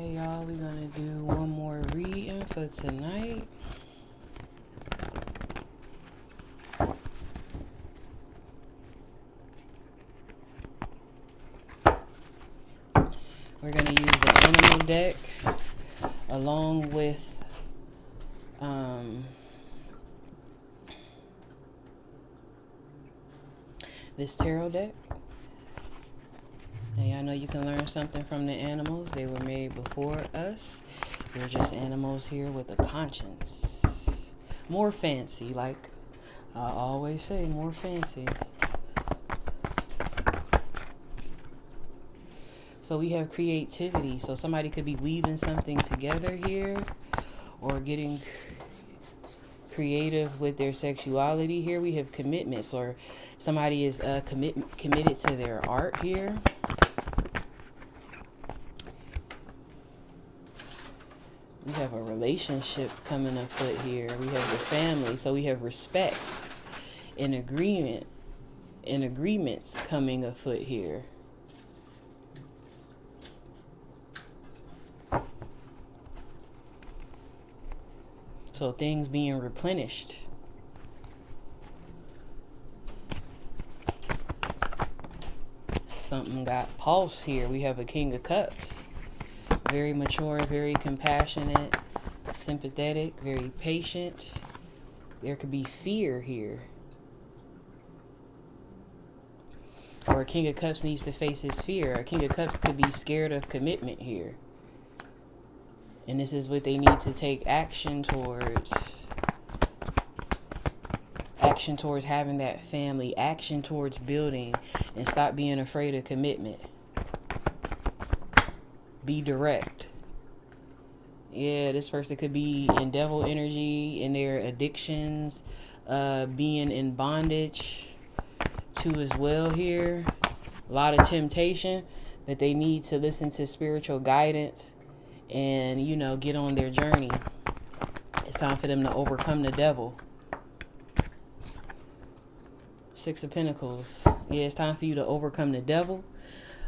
Okay, y'all, we're gonna do one more reading for tonight. We're gonna use the animal deck along with this tarot deck. And I know you can learn something from the animals. They were made before us. They're just animals here with a conscience. More fancy, like I always say, more fancy. So we have creativity. So somebody could be weaving something together here or getting creative with their sexuality. Here we have commitments, or somebody is committed to their art here. We have a relationship coming afoot here. We have the family, so we have respect and agreements coming afoot here. So things being replenished. Something got pulse here. We have a King of Cups. Very mature, very compassionate, sympathetic, very patient. There could be fear here. Or a King of Cups needs to face his fear. A King of Cups could be scared of commitment here. And this is what they need to take action towards. Action towards having that family. Action towards building. And stop being afraid of commitment. Be direct. Yeah, this person could be in devil energy, in their addictions, being in bondage too as well here. A lot of temptation, but they need to listen to spiritual guidance and, you know, get on their journey. It's time for them to overcome the devil. Six of Pentacles. Yeah, it's time for you to overcome the devil.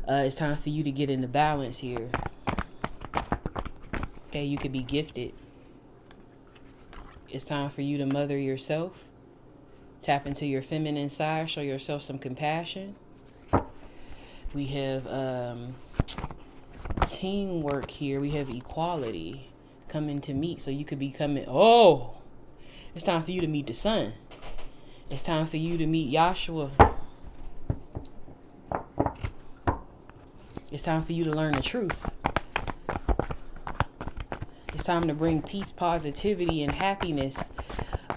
It's time for you to get into balance here. Okay, you could be gifted. It's time for you to mother yourself. Tap into your feminine side. Show yourself some compassion. We have teamwork here. We have equality coming to meet. So you could be coming. Oh, it's time for you to meet the sun. It's time for you to meet Yahshua. It's time for you to learn the truth. It's time to bring peace, positivity, and happiness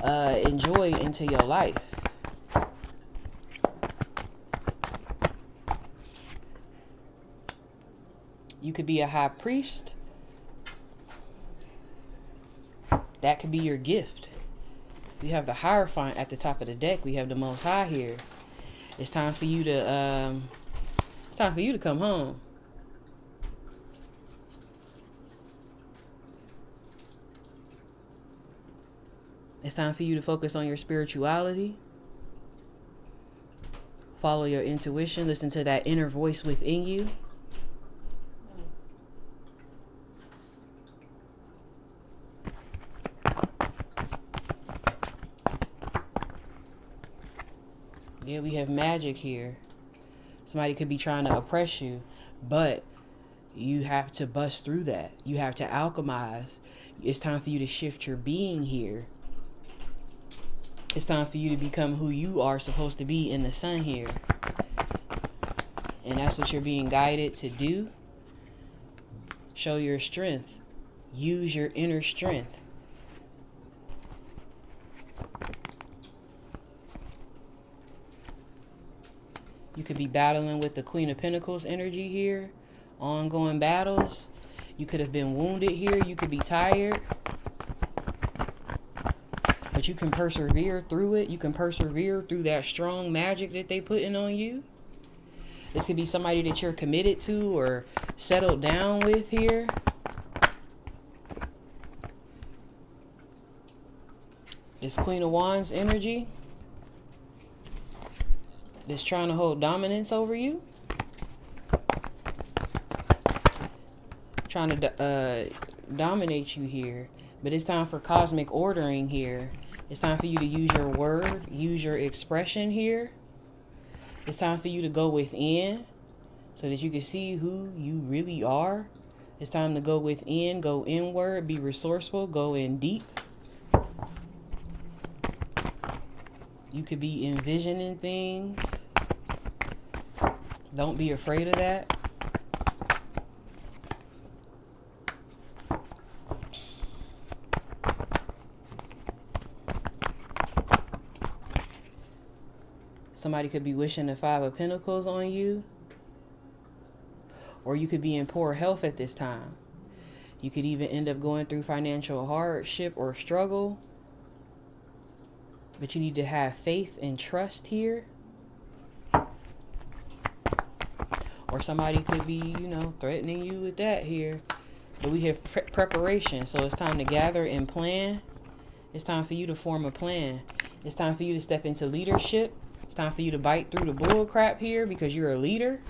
and joy into your life. You could be a high priest. That could be your gift. We have the Hierophant at the top of the deck. We have the Most High here. It's time for you to come home. It's time for you to focus on your spirituality. Follow your intuition. Listen to that inner voice within you. Yeah, we have magic here. Somebody could be trying to oppress you, but you have to bust through that. You have to alchemize. It's time for you to shift your being here. It's time for you to become who you are supposed to be in the sun here. And that's what you're being guided to do. Show your strength. Use your inner strength. You could be battling with the Queen of Pentacles energy here. Ongoing battles. You could have been wounded here. You could be tired. But you can persevere through it. You can persevere through that strong magic that they putting on you. This could be somebody that you're committed to or settled down with here. This Queen of Wands energy that's trying to hold dominance over you. trying to dominate you here. But it's time for cosmic ordering here. It's time for you to use your word, use your expression here. It's time for you to go within so that you can see who you really are. It's time to go within, go inward, be resourceful, go in deep. You could be envisioning things. Don't be afraid of that. Somebody could be wishing the Five of Pentacles on you. Or you could be in poor health at this time. You could even end up going through financial hardship or struggle. But you need to have faith and trust here. Or somebody could be, you know, threatening you with that here. But we have preparation. So it's time to gather and plan. It's time for you to form a plan. It's time for you to step into leadership. It's time for you to bite through the bull crap here because you're a leader.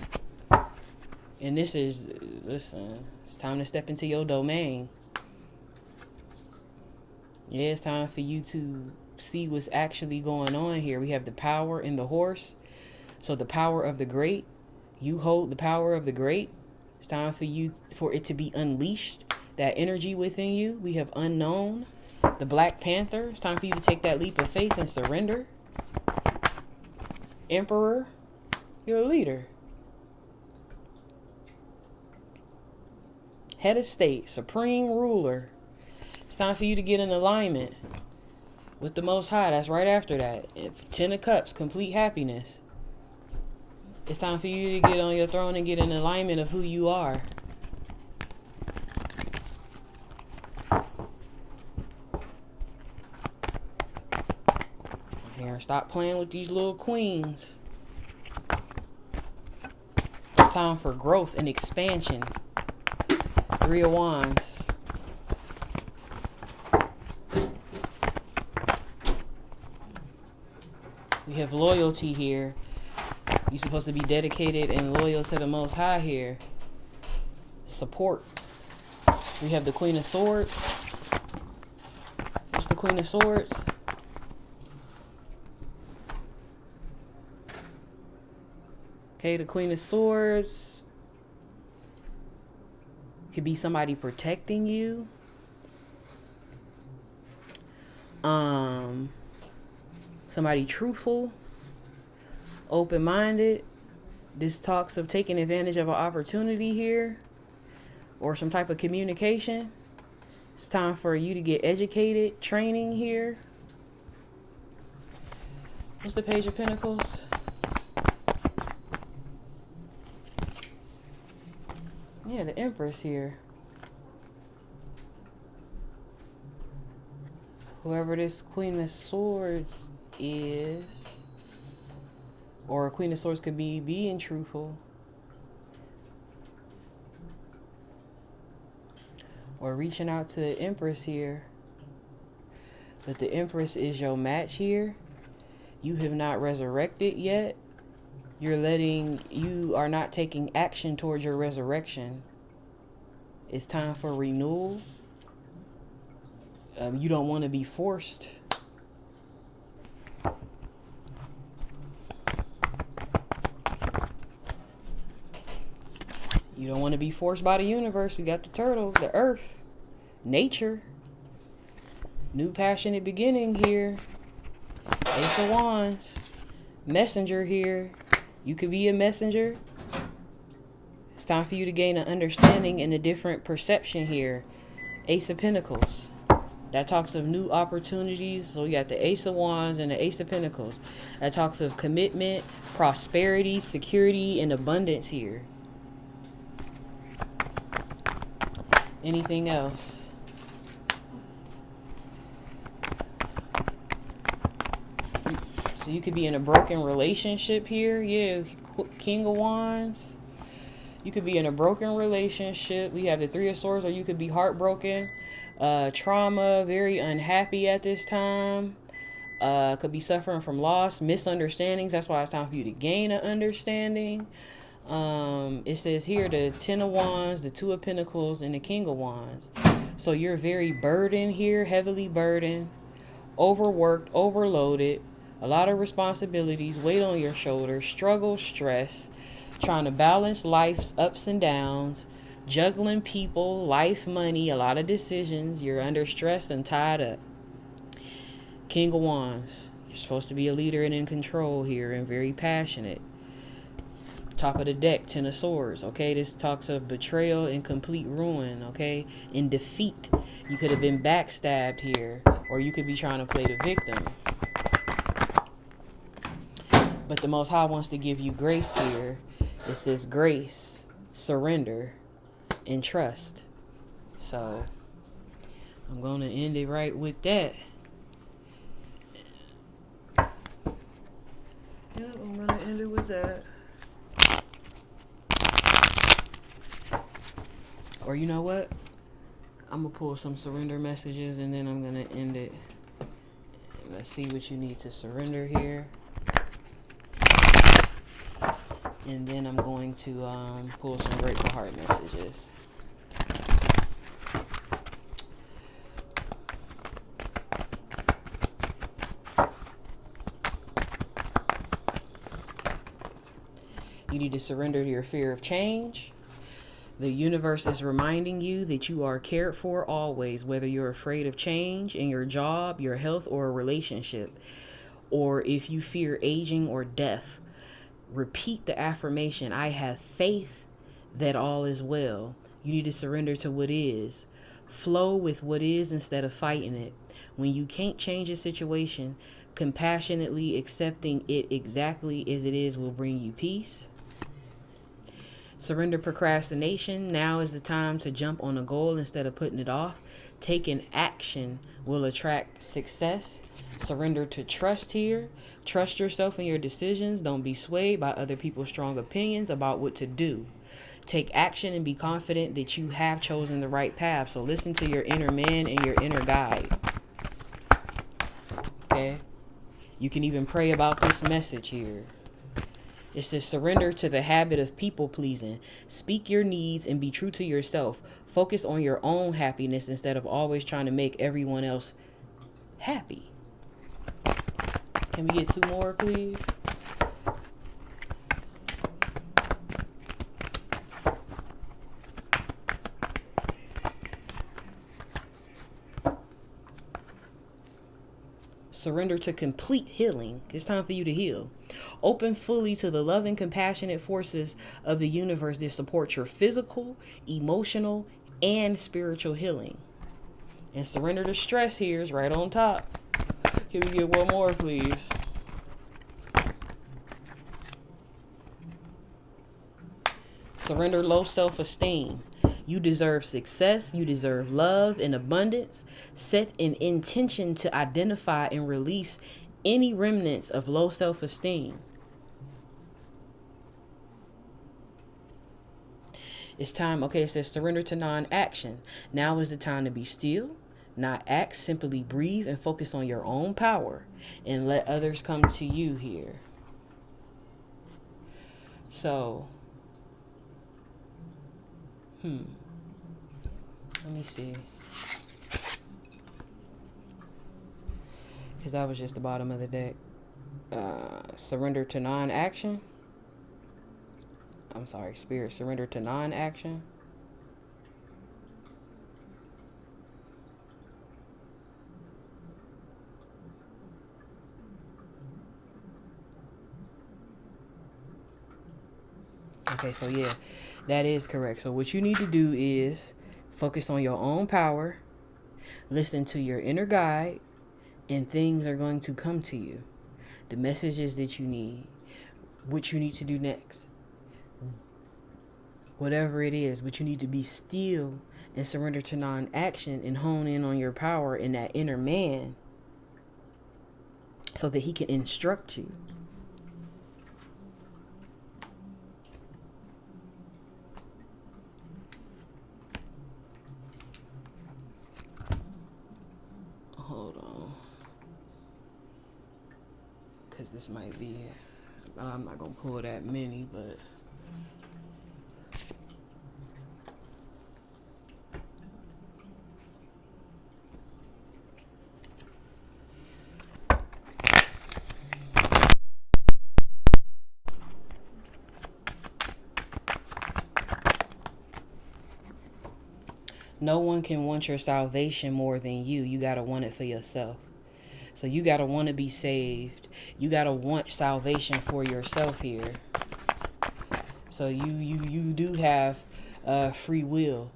And this is, listen, it's time to step into your domain. Yeah, it's time for you to see what's actually going on here. We have the power in the horse. So the power of the great. You hold the power of the great. It's time for you, for it to be unleashed. That energy within you. We have unknown. The Black Panther. It's time for you to take that leap of faith and surrender. Emperor. You're a leader. Head of state, supreme ruler. It's time for you to get in alignment with the Most High. That's right after that. 10 of Cups, complete happiness. It's time for you to get on your throne and get in alignment of who you are. Here, stop playing with these little queens. It's time for growth and expansion. 3 of Wands. We have loyalty here. You're supposed to be dedicated and loyal to the Most High here. Support. We have the Queen of Swords. What's the Queen of Swords? Okay, the Queen of Swords could be somebody protecting you. Somebody truthful, open-minded. This talks of taking advantage of an opportunity here or some type of communication. It's time for you to get educated, training here. What's the Page of Pentacles? Yeah, the Empress here. Whoever this Queen of Swords is, or a Queen of Swords could be being truthful, or reaching out to the Empress here. But the Empress is your match here. You have not resurrected yet. You are not taking action towards your resurrection. It's time for renewal. You don't want to be forced. You don't want to be forced by the universe. We got the turtle, the earth, nature. New passionate beginning here. Ace of Wands. Messenger here. You could be a messenger. It's time for you to gain an understanding and a different perception here. Ace of Pentacles. That talks of new opportunities. So we got the Ace of Wands and the Ace of Pentacles. That talks of commitment, prosperity, security, and abundance here. Anything else? So you could be in a broken relationship here. Yeah, King of Wands. You could be in a broken relationship. We have the Three of Swords, or you could be heartbroken. Trauma, very unhappy at this time. Could be suffering from loss, misunderstandings. That's why it's time for you to gain an understanding. It says here the Ten of Wands, the Two of Pentacles, and the King of Wands. So you're very burdened here, heavily burdened, overworked, overloaded, a lot of responsibilities, weight on your shoulders, struggle, stress, trying to balance life's ups and downs, juggling people, life, money, a lot of decisions. You're under stress and tied up. King of Wands. You're supposed to be a leader and in control here and very passionate. Top of the deck, Ten of Swords. Okay, this talks of betrayal and complete ruin. Okay, in defeat. You could have been backstabbed here, or you could be trying to play the victim. But the Most High wants to give you grace here. It says grace, surrender, and trust. So I'm going to end it right with that. Yep, I'm going to end it with that. Or you know what? I'm going to pull some surrender messages and then I'm going to end it. Let's see what you need to surrender here. And then I'm going to pull some grateful heart messages. You need to surrender to your fear of change. The universe is reminding you that you are cared for always, whether you're afraid of change in your job, your health, or a relationship, or if you fear aging or death. Repeat the affirmation, I have faith that all is well. You need to surrender to what is. Flow with what is instead of fighting it. When you can't change a situation, compassionately accepting it exactly as it is will bring you peace. Surrender procrastination. Now is the time to jump on a goal instead of putting it off. Taking action will attract success. Surrender to trust here. Trust yourself in your decisions. Don't be swayed by other people's strong opinions about what to do. Take action and be confident that you have chosen the right path. So listen to your inner man and your inner guide. Okay? You can even pray about this message here. It says surrender to the habit of people pleasing. Speak your needs and be true to yourself. Focus on your own happiness instead of always trying to make everyone else happy. Can we get two more, please? Surrender to complete healing. It's time for you to heal. Open fully to the loving, compassionate forces of the universe that support your physical, emotional, and spiritual healing. And surrender to stress here is right on top. Can we get one more, please? Surrender low self-esteem. You deserve success. You deserve love and abundance. Set an intention to identify and release any remnants of low self-esteem. It's time. Okay, it says surrender to non-action. Now is the time to be still, not act. Simply breathe and focus on your own power and let others come to you here. So, let me see. Because that was just the bottom of the deck. Surrender to non-action. I'm sorry, Spirit. Surrender to non-action. Okay, so yeah, that is correct. So what you need to do is focus on your own power. Listen to your inner guide. And things are going to come to you. The messages that you need. What you need to do next. Whatever it is. But you need to be still and surrender to non-action and hone in on your power in that inner man. So that he can instruct you. Hold on. Because this might be, I'm not going to pull that many, but No one can want your salvation more than you. You got to want it for yourself. So you got to want to be saved. You got to want salvation for yourself here. So you do have free will.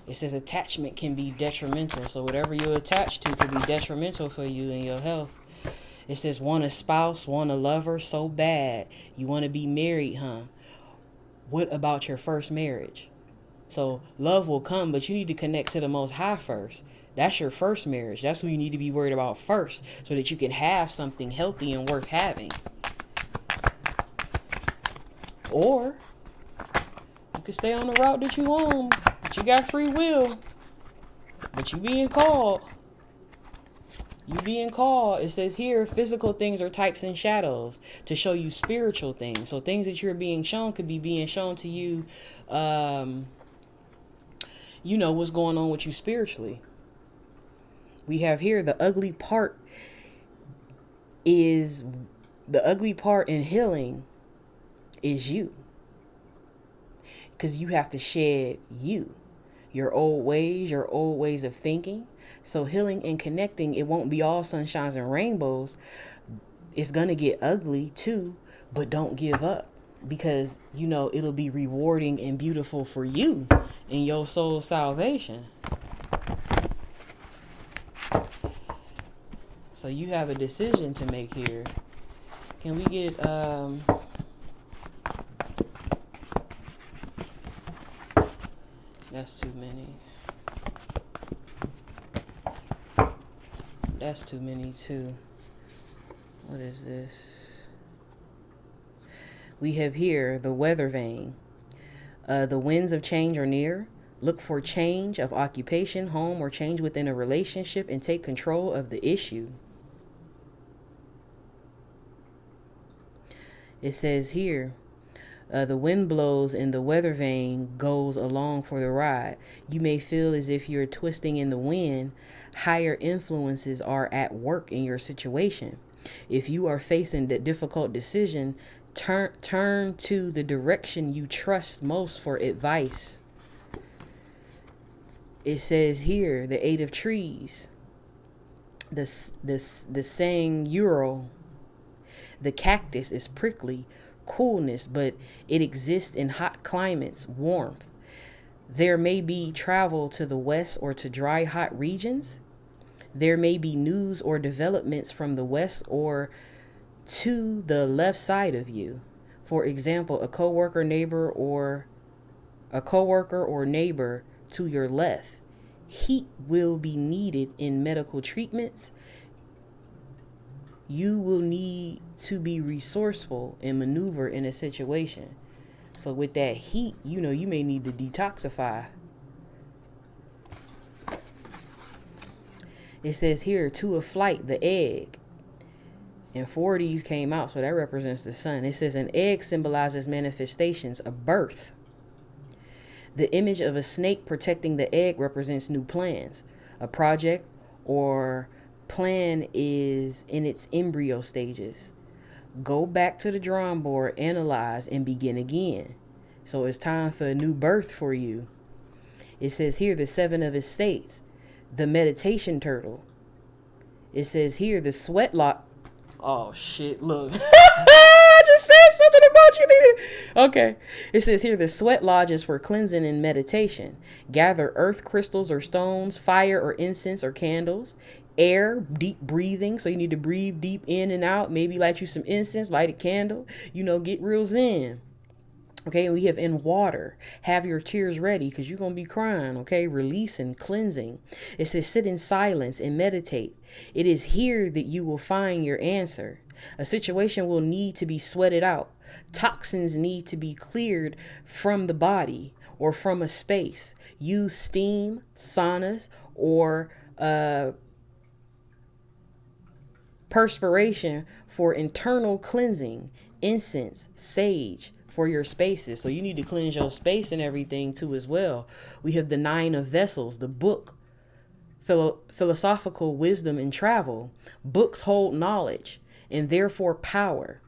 It says attachment can be detrimental. So whatever you're attached to could be detrimental for you and your health. It says want a spouse, want a lover so bad. You want to be married, huh? What about your first marriage? So love will come, but you need to connect to the Most High first. That's your first marriage. That's who you need to be worried about first, so that you can have something healthy and worth having. Or you can stay on the route that you on, but you got free will. But you being called. You being called. It says here, physical things are types and shadows to show you spiritual things. So things that you're being shown could be being shown to you. You know what's going on with you spiritually. We have here the ugly part in healing is you. Because you have to shed your old ways of thinking. So healing and connecting, it won't be all sunshines and rainbows. It's going to get ugly too, but don't give up. Because, you know, it'll be rewarding and beautiful for you in your soul's salvation. So you have a decision to make here. Can we get that's too many. That's too many too. What is this? We have here the weather vane. The winds of change are near. Look for change of occupation, home, or change within a relationship and take control of the issue. It says here, the wind blows and the weather vane goes along for the ride. You may feel as if you're twisting in the wind. Higher influences are at work in your situation. If you are facing the difficult decision, turn to the direction you trust most for advice. It says here, the 8 of trees, the saying Ural, the cactus is prickly, coolness, but it exists in hot climates, warmth. There may be travel to the west or to dry, hot regions. There may be news or developments from the west or to the left side of you. For example, a coworker, neighbor or neighbor to your left. Heat will be needed in medical treatments. You will need to be resourceful and maneuver in a situation. So with that heat, you know, you may need to detoxify. It says here, 2 of flight, the egg. And 4 of these came out, so that represents the sun. It says an egg symbolizes manifestations, a birth. The image of a snake protecting the egg represents new plans. A project or plan is in its embryo stages. Go back to the drawing board, analyze, and begin again. So it's time for a new birth for you. It says here the 7 of estates, the meditation turtle. It says here the sweat lot. Oh shit, look. I just said something about you. Okay. It says here the sweat lodges for cleansing and meditation. Gather earth crystals or stones, fire or incense or candles, air, deep breathing. So you need to breathe deep in and out. Maybe light you some incense, light a candle. You know, get real zen. Okay, we have in water. Have your tears ready because you're going to be crying. Okay, release and cleansing. It says sit in silence and meditate. It is here that you will find your answer. A situation will need to be sweated out. Toxins need to be cleared from the body or from a space. Use steam, saunas, or perspiration for internal cleansing. Incense, sage, for your spaces. So you need to cleanse your space and everything too as well. We have the 9 of vessels, the book, philosophical wisdom and travel. Books hold knowledge and therefore power.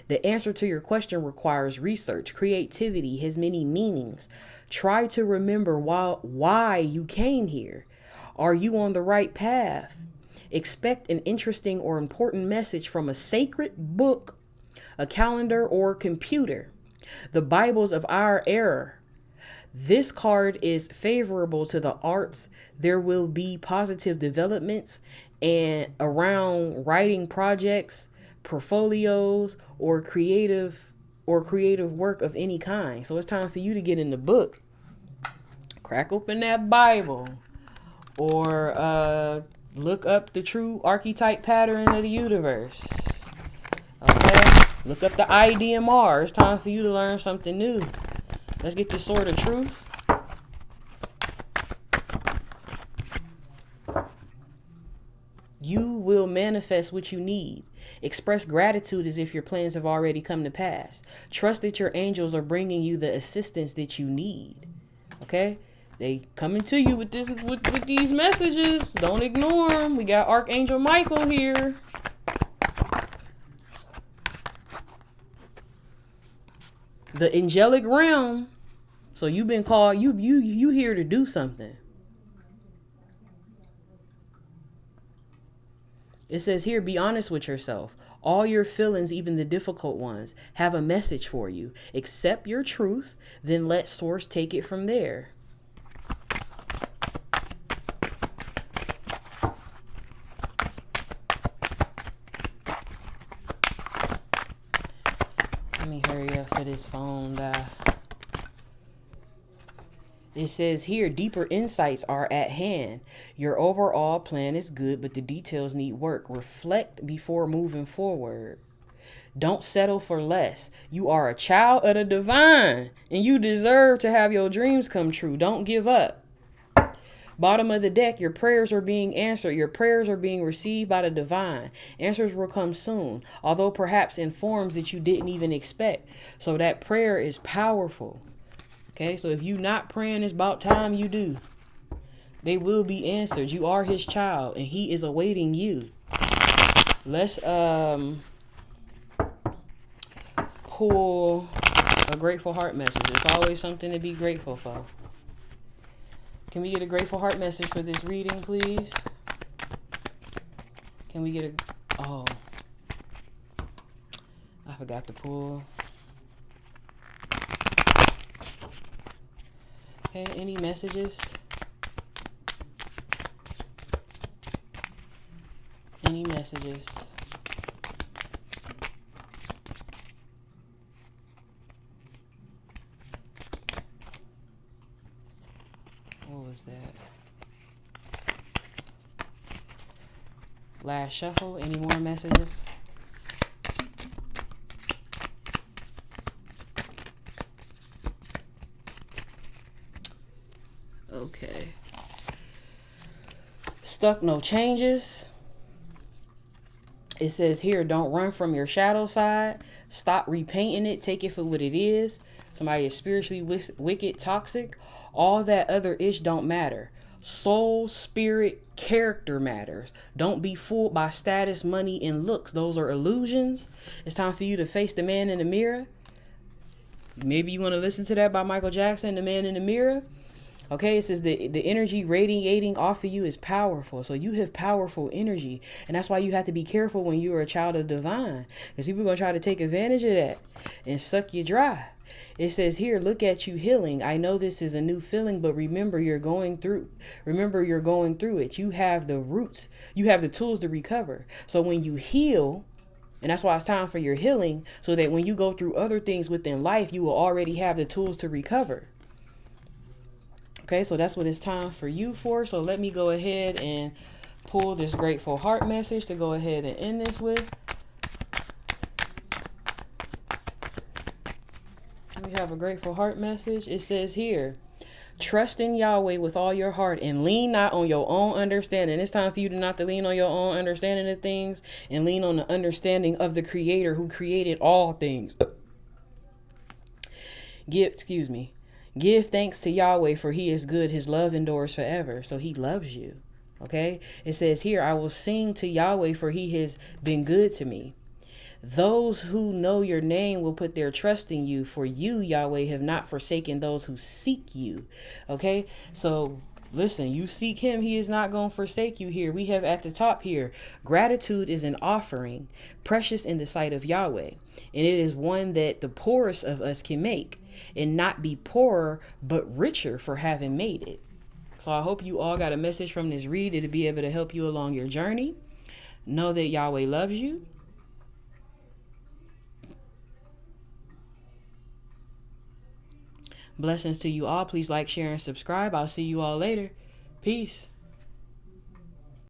The answer to your question requires research. Creativity has many meanings. Try to remember why you came here. Are you on the right path? Expect an interesting or important message from a sacred book, a calendar, or computer. The Bibles of our era. This card is favorable to the arts. There will be positive developments and around writing projects, portfolios, or creative work of any kind. So it's time for you to get in the book. Crack open that Bible, or look up the true archetype pattern of the universe. Okay? Look up the IDMR. It's time for you to learn something new. Let's get the sword of truth. You will manifest what you need. Express gratitude as if your plans have already come to pass. Trust that your angels are bringing you the assistance that you need. Okay? They coming to you with these messages. Don't ignore them. We got Archangel Michael here. The angelic realm. So you've been called, you here to do something. It says here, be honest with yourself. All your feelings, even the difficult ones, have a message for you. Accept your truth, then let source take it from there. Let me hurry up for this phone die. It says here, deeper insights are at hand. Your overall plan is good, but the details need work. Reflect before moving forward. Don't settle for less. You are a child of the divine, and you deserve to have your dreams come true. Don't give up. Bottom of the deck, your prayers are being answered. Your prayers are being received by the divine. Answers will come soon, although perhaps in forms that you didn't even expect. So that prayer is powerful. Okay, so if you're not praying, it's about time you do. They will be answered. You are his child, and he is awaiting you. Let's pull a grateful heart message. It's always something to be grateful for. Can we get a grateful heart message for this reading, please? Can we get a... Oh. I forgot to pull... Okay, any messages? Any messages? What was that? Last shuffle, any more messages? Okay. Stuck, no changes. It says here, don't run from your shadow side. Stop repainting it. Take it for what it is. Somebody is spiritually wicked, toxic. All that other ish don't matter. Soul, spirit, character matters. Don't be fooled by status, money, and looks. Those are illusions. It's time for you to face the man in the mirror. Maybe you want to listen to that by Michael Jackson, The Man in the Mirror. Okay, it says the energy radiating off of you is powerful. So you have powerful energy. And that's why you have to be careful when you are a child of divine. Because people are going to try to take advantage of that and suck you dry. It says here, look at you healing. I know this is a new feeling, but remember you're going through. Remember you're going through it. You have the roots. You have the tools to recover. So when you heal, and that's why it's time for your healing, so that when you go through other things within life, you will already have the tools to recover. Okay, so that's what it's time for you for. So let me go ahead and pull this grateful heart message to go ahead and end this with. We have a grateful heart message. It says here, trust in Yahweh with all your heart and lean not on your own understanding. It's time for you to not to lean on your own understanding of things and lean on the understanding of the Creator who created all things. Give thanks to Yahweh, for he is good. His love endures forever. So he loves you. Okay. It says here, I will sing to Yahweh, for he has been good to me. Those who know your name will put their trust in you, for you, Yahweh, have not forsaken those who seek you. Okay, so listen, you seek him, he is not going to forsake you. Here we have at the top here, gratitude is an offering precious in the sight of Yahweh, and it is one that the poorest of us can make, and not be poorer but richer for having made it. So I hope you all got a message from this read. It'll be able to help you along your journey. Know that Yahweh loves you. Blessings to you all. Please like, share, and subscribe. I'll see you all later. Peace.